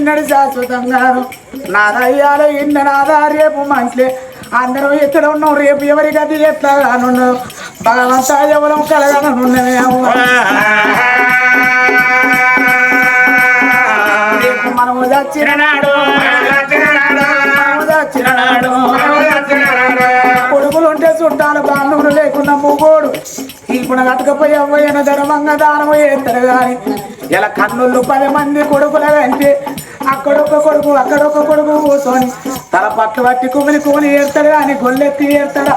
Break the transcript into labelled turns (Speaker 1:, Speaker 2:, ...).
Speaker 1: ఎన్నడు శాశ్వతంగా నాదయ్యాల ఇన్న నాదా రేపు మంచిలే అందరూ ఎక్కడ ఉన్నాం రేపు ఎవరి గది ఎట్లా కానున్నాం భగవంతా ఎవరం కలగనున్నది రేపు మనము చచ్చినాడు కొడుకులు ఉంటే చుట్టాలు బాంధవులు లేకున్నా మూగోడు ఇప్పుడు కట్టుకపోయి అవ్వయిన ధర్మంగా దానం చేస్తారు కానీ ఇలా కన్నుళ్ళు 10 మంది కొడుకుల అంటే అక్కడొక్క కొడుకు కూర్చొని తల పట్టు పట్టి కుమిలి ఏడతాడు కానీ గొల్లెత్తి ఏడతాడా